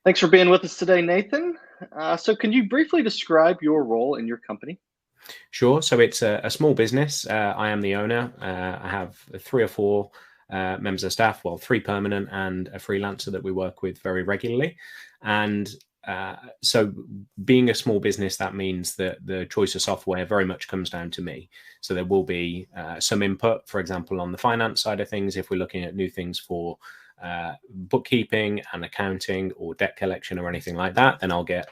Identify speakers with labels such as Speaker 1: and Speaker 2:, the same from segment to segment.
Speaker 1: Thanks for being with us today, Nathan. So, can you briefly describe your role in your company?
Speaker 2: Sure. So it's a small business. I am the owner. I have three or four members of staff, well, three permanent and a freelancer that we work with very regularly. And so being a small business, that means that the choice of software very much comes down to me. So there will be some input, for example, on the finance side of things, if we're looking at new things for bookkeeping and accounting or debt collection or anything like that, then I'll get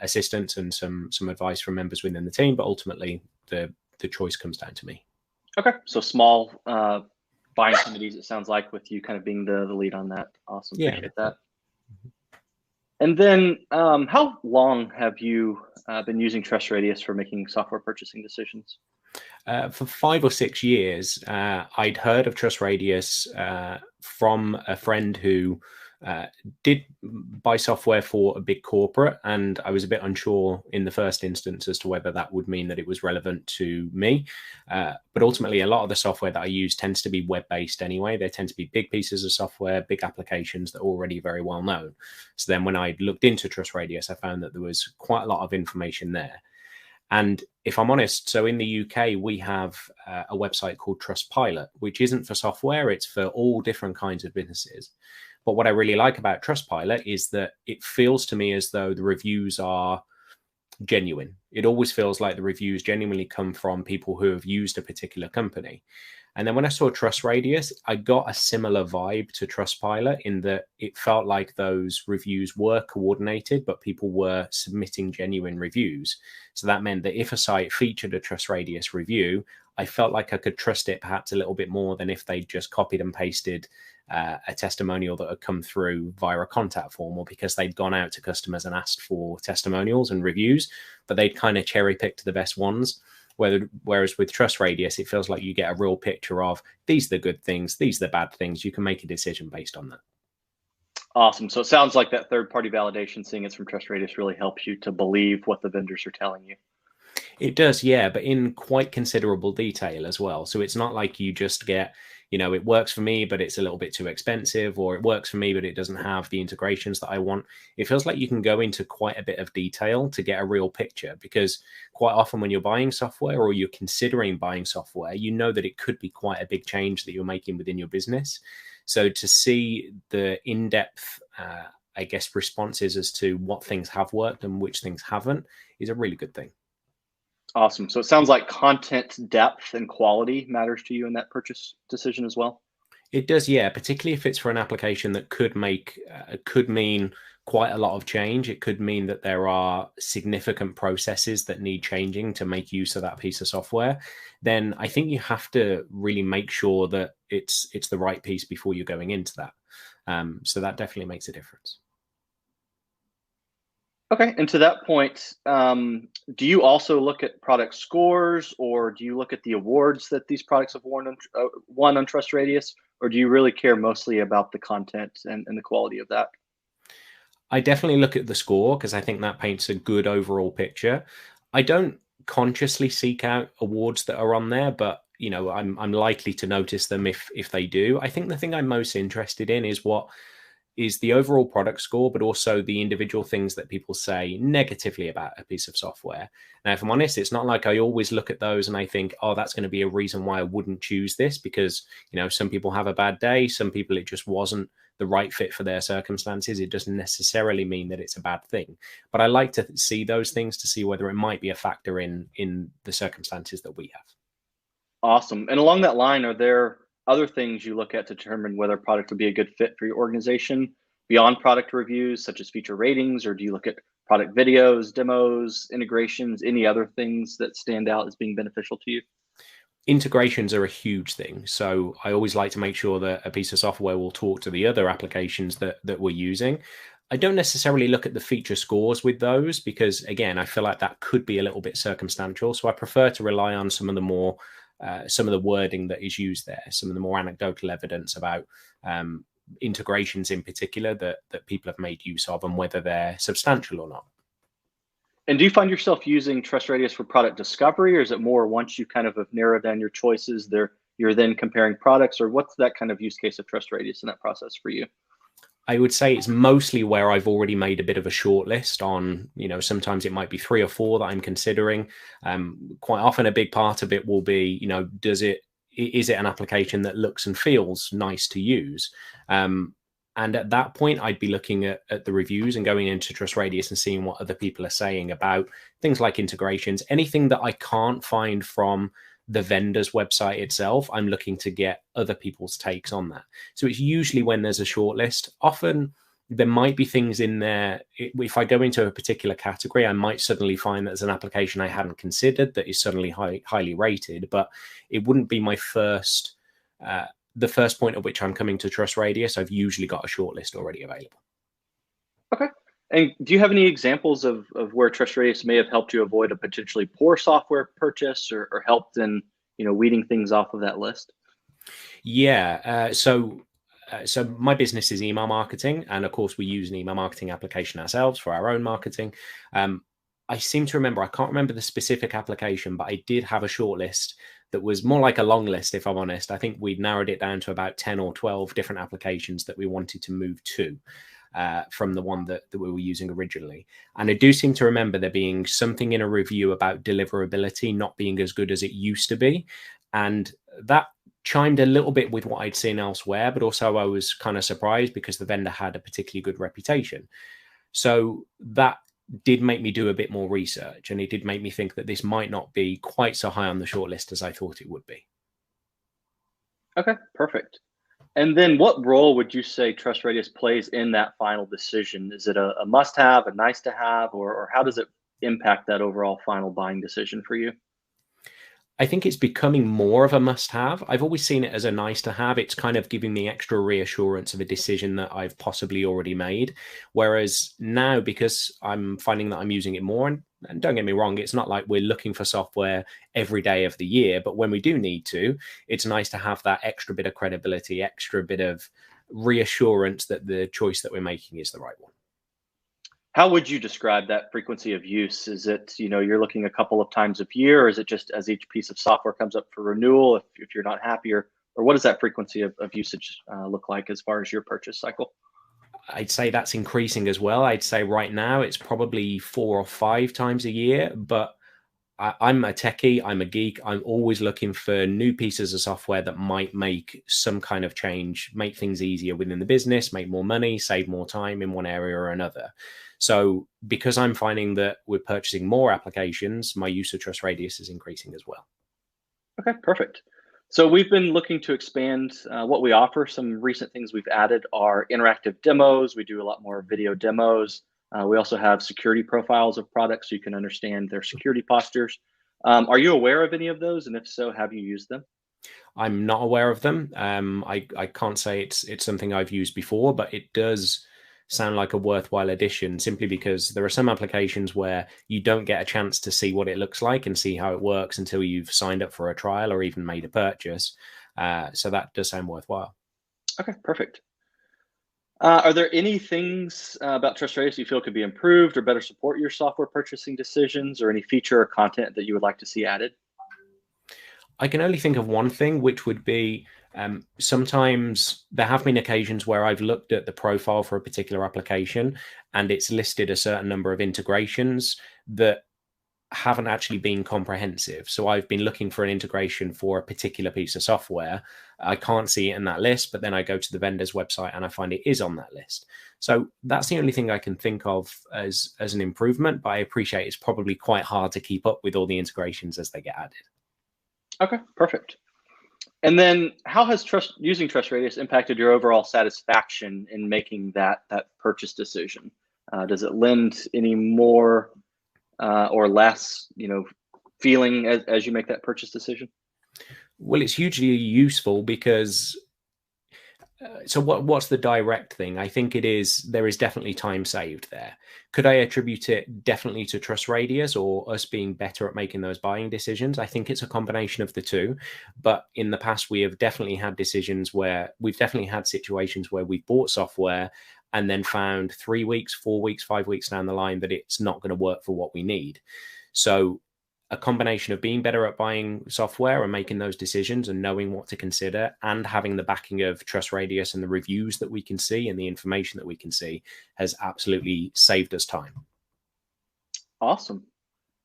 Speaker 2: assistance and some advice from members within the team. But ultimately, the choice comes down to me.
Speaker 1: Okay, so small buying committees, it sounds like, with you kind of being the lead on that. Awesome,
Speaker 2: Yeah.
Speaker 1: appreciate that. And then, how long have you been using TrustRadius for making software purchasing decisions?
Speaker 2: For 5 or 6 years, I'd heard of TrustRadius from a friend who did buy software for a big corporate, and I was a bit unsure in the first instance as to whether that would mean that it was relevant to me. But ultimately, a lot of the software that I use tends to be web-based anyway. They tend to be big pieces of software, big applications that are already very well known. So then when I looked into TrustRadius, I found that there was quite a lot of information there. And if I'm honest, so in the UK, we have a website called Trustpilot, which isn't for software, it's for all different kinds of businesses. But what I really like about Trustpilot is that it feels to me as though the reviews are genuine. It always feels like the reviews genuinely come from people who have used a particular company. And then when I saw TrustRadius, I got a similar vibe to Trustpilot in that it felt like those reviews were coordinated, but people were submitting genuine reviews. So that meant that if a site featured a TrustRadius review, I felt like I could trust it perhaps a little bit more than if they just copied and pasted a testimonial that had come through via a contact form, or because they'd gone out to customers and asked for testimonials and reviews, but they'd kind of cherry picked the best ones. Whereas with TrustRadius, it feels like you get a real picture of these are the good things, these are the bad things. You can make a decision based on that.
Speaker 1: Awesome. So it sounds like that third-party validation, seeing it's from TrustRadius, really helps you to believe what the vendors are telling you.
Speaker 2: It does, yeah, but in quite considerable detail as well. So it's not like you just get, it works for me, but it's a little bit too expensive, or it works for me, but it doesn't have the integrations that I want. It feels like you can go into quite a bit of detail to get a real picture, because quite often when you're buying software or you're considering buying software, you know that it could be quite a big change that you're making within your business. So to see the in-depth, I guess, responses as to what things have worked and which things haven't is a really good thing.
Speaker 1: Awesome. So it sounds like content depth and quality matters to you in that purchase decision as well.
Speaker 2: It does, yeah, particularly if it's for an application that could mean quite a lot of change. It could mean that there are significant processes that need changing to make use of that piece of software. Then I think you have to really make sure that it's the right piece before you're going into that. So that definitely makes a difference.
Speaker 1: Okay, and to that point, do you also look at product scores, or do you look at the awards that these products have won on TrustRadius, or do you really care mostly about the content and the quality of that?
Speaker 2: I definitely look at the score because I think that paints a good overall picture. I don't consciously seek out awards that are on there, but I'm likely to notice them if they do. I think the thing I'm most interested in is what is the overall product score, but also the individual things that people say negatively about a piece of software. Now, if I'm honest, it's not like I always look at those and I think, oh, that's going to be a reason why I wouldn't choose this, because, some people have a bad day. Some people, it just wasn't the right fit for their circumstances. It doesn't necessarily mean that it's a bad thing. But I like to see those things to see whether it might be a factor in the circumstances that we have.
Speaker 1: Awesome. And along that line, are there other things you look at to determine whether a product would be a good fit for your organization beyond product reviews, such as feature ratings, or do you look at product videos, demos, integrations, any other things that stand out as being beneficial to you?
Speaker 2: Integrations are a huge thing. So I always like to make sure that a piece of software will talk to the other applications that we're using. I don't necessarily look at the feature scores with those because, again, I feel like that could be a little bit circumstantial. So I prefer to rely on some of the wording that is used there, some of the more anecdotal evidence about integrations in particular that people have made use of and whether they're substantial or not.
Speaker 1: And do you find yourself using TrustRadius for product discovery, or is it more once you kind of have narrowed down your choices, you're then comparing products, or what's that kind of use case of TrustRadius in that process for you?
Speaker 2: I would say it's mostly where I've already made a bit of a short list on, sometimes it might be 3 or 4 that I'm considering. Quite often a big part of it will be, is it an application that looks and feels nice to use? And at that point, I'd be looking at the reviews and going into TrustRadius and seeing what other people are saying about things like integrations, anything that I can't find from the vendor's website itself. I'm looking to get other people's takes on that. So it's usually when there's a short list. Often there might be things in there. If I go into a particular category, I might suddenly find that there's an application I hadn't considered that is suddenly highly rated, but it wouldn't be my first, the first point at which I'm coming to TrustRadius. I've usually got a short list already available.
Speaker 1: Okay. And do you have any examples of where TrustRadius may have helped you avoid a potentially poor software purchase or helped in, weeding things off of that list?
Speaker 2: Yeah. So my business is email marketing. And of course, we use an email marketing application ourselves for our own marketing. I seem to remember, I can't remember the specific application, but I did have a short list that was more like a long list, if I'm honest. I think we'd narrowed it down to about 10 or 12 different applications that we wanted to move to. From the one that we were using originally. And I do seem to remember there being something in a review about deliverability not being as good as it used to be. And that chimed a little bit with what I'd seen elsewhere, but also I was kind of surprised because the vendor had a particularly good reputation. So that did make me do a bit more research, and it did make me think that this might not be quite so high on the shortlist as I thought it would be.
Speaker 1: Okay, perfect. And then what role would you say TrustRadius plays in that final decision? Is it a must-have, a nice-to-have, or how does it impact that overall final buying decision for you?
Speaker 2: I think it's becoming more of a must-have. I've always seen it as a nice-to-have. It's kind of giving me extra reassurance of a decision that I've possibly already made. Whereas now, because I'm finding that I'm using it more, and don't get me wrong, it's not like we're looking for software every day of the year, but when we do need to, it's nice to have that extra bit of credibility, extra bit of reassurance that the choice that we're making is the right one.
Speaker 1: How would you describe that frequency of use? Is it, you're looking a couple of times a year, or is it just as each piece of software comes up for renewal, if you're not happy, or what does that frequency of usage look like as far as your purchase cycle?
Speaker 2: I'd say that's increasing as well. I'd say right now it's probably 4 or 5 times a year, but I'm a techie, I'm a geek. I'm always looking for new pieces of software that might make some kind of change, make things easier within the business, make more money, save more time in one area or another. So because I'm finding that we're purchasing more applications, my use of TrustRadius is increasing as well.
Speaker 1: Okay, perfect. So we've been looking to expand what we offer. Some recent things we've added are interactive demos. We do a lot more video demos. We also have security profiles of products so you can understand their security postures. Are you aware of any of those? And if so, have you used them?
Speaker 2: I'm not aware of them. I can't say it's something I've used before, but it does sound like a worthwhile addition simply because there are some applications where you don't get a chance to see what it looks like and see how it works until you've signed up for a trial or even made a purchase. So that does sound worthwhile.
Speaker 1: Okay, perfect. Are there any things about TrustRadius you feel could be improved or better support your software purchasing decisions, or any feature or content that you would like to see added?
Speaker 2: I can only think of one thing, which would be sometimes there have been occasions where I've looked at the profile for a particular application and it's listed a certain number of integrations that haven't actually been comprehensive. So I've been looking for an integration for a particular piece of software. I can't see it in that list, but then I go to the vendor's website and I find it is on that list. So that's the only thing I can think of as an improvement, but I appreciate it's probably quite hard to keep up with all the integrations as they get added.
Speaker 1: Okay, perfect. And then how has using TrustRadius impacted your overall satisfaction in making that purchase decision? Does it lend any more or less, feeling as you make that purchase decision?
Speaker 2: Well, it's hugely useful because so what's the direct thing? I think there is definitely time saved there. Could I attribute it definitely to TrustRadius or us being better at making those buying decisions? I think it's a combination of the two. But in the past, we have definitely had situations where we've bought software and then found 3 weeks, 4 weeks, 5 weeks down the line that it's not going to work for what we need. So a combination of being better at buying software and making those decisions and knowing what to consider, and having the backing of TrustRadius and the reviews that we can see and the information that we can see has absolutely saved us time.
Speaker 1: Awesome.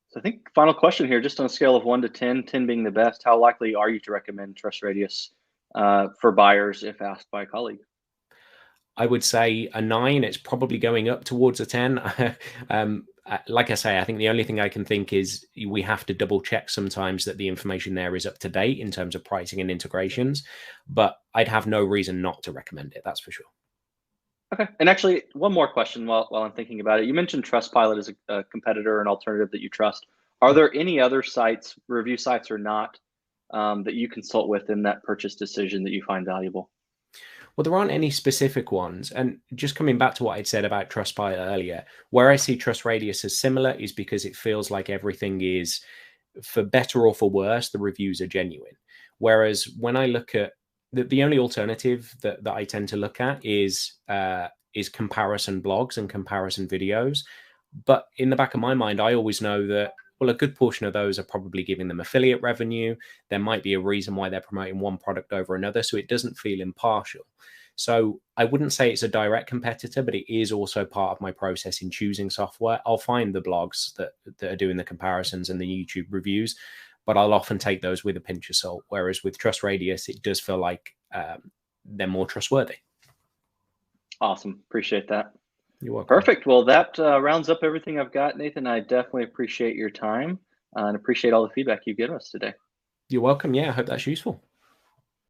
Speaker 1: So I think final question here, just on a scale of 1 to 10, 10 being the best, how likely are you to recommend TrustRadius for buyers if asked by a colleague?
Speaker 2: I would say a 9. It's probably going up towards a 10. Like I say, I think the only thing I can think is we have to double check sometimes that the information there is up to date in terms of pricing and integrations, but I'd have no reason not to recommend it. That's for sure.
Speaker 1: Okay. And actually, one more question while I'm thinking about it. You mentioned Trustpilot as a competitor, an alternative that you trust. Are there any other sites, review sites or not, that you consult with in that purchase decision that you find valuable?
Speaker 2: Well, there aren't any specific ones. And just coming back to what I'd said about Trustpilot earlier, where I see TrustRadius as similar is because it feels like everything is, for better or for worse, the reviews are genuine. Whereas when I look at the only alternative that I tend to look at is comparison blogs and comparison videos. But in the back of my mind, I always know that, well, a good portion of those are probably giving them affiliate revenue. There might be a reason why they're promoting one product over another, so it doesn't feel impartial. So I wouldn't say it's a direct competitor, but it is also part of my process in choosing software. I'll find the blogs that are doing the comparisons and the YouTube reviews, but I'll often take those with a pinch of salt. Whereas with TrustRadius, it does feel like they're more trustworthy.
Speaker 1: Awesome. Appreciate that.
Speaker 2: You're welcome.
Speaker 1: Perfect. Well, that rounds up everything I've got, Nathan. I definitely appreciate your time and appreciate all the feedback you've given us today.
Speaker 2: You're welcome. Yeah, I hope that's useful.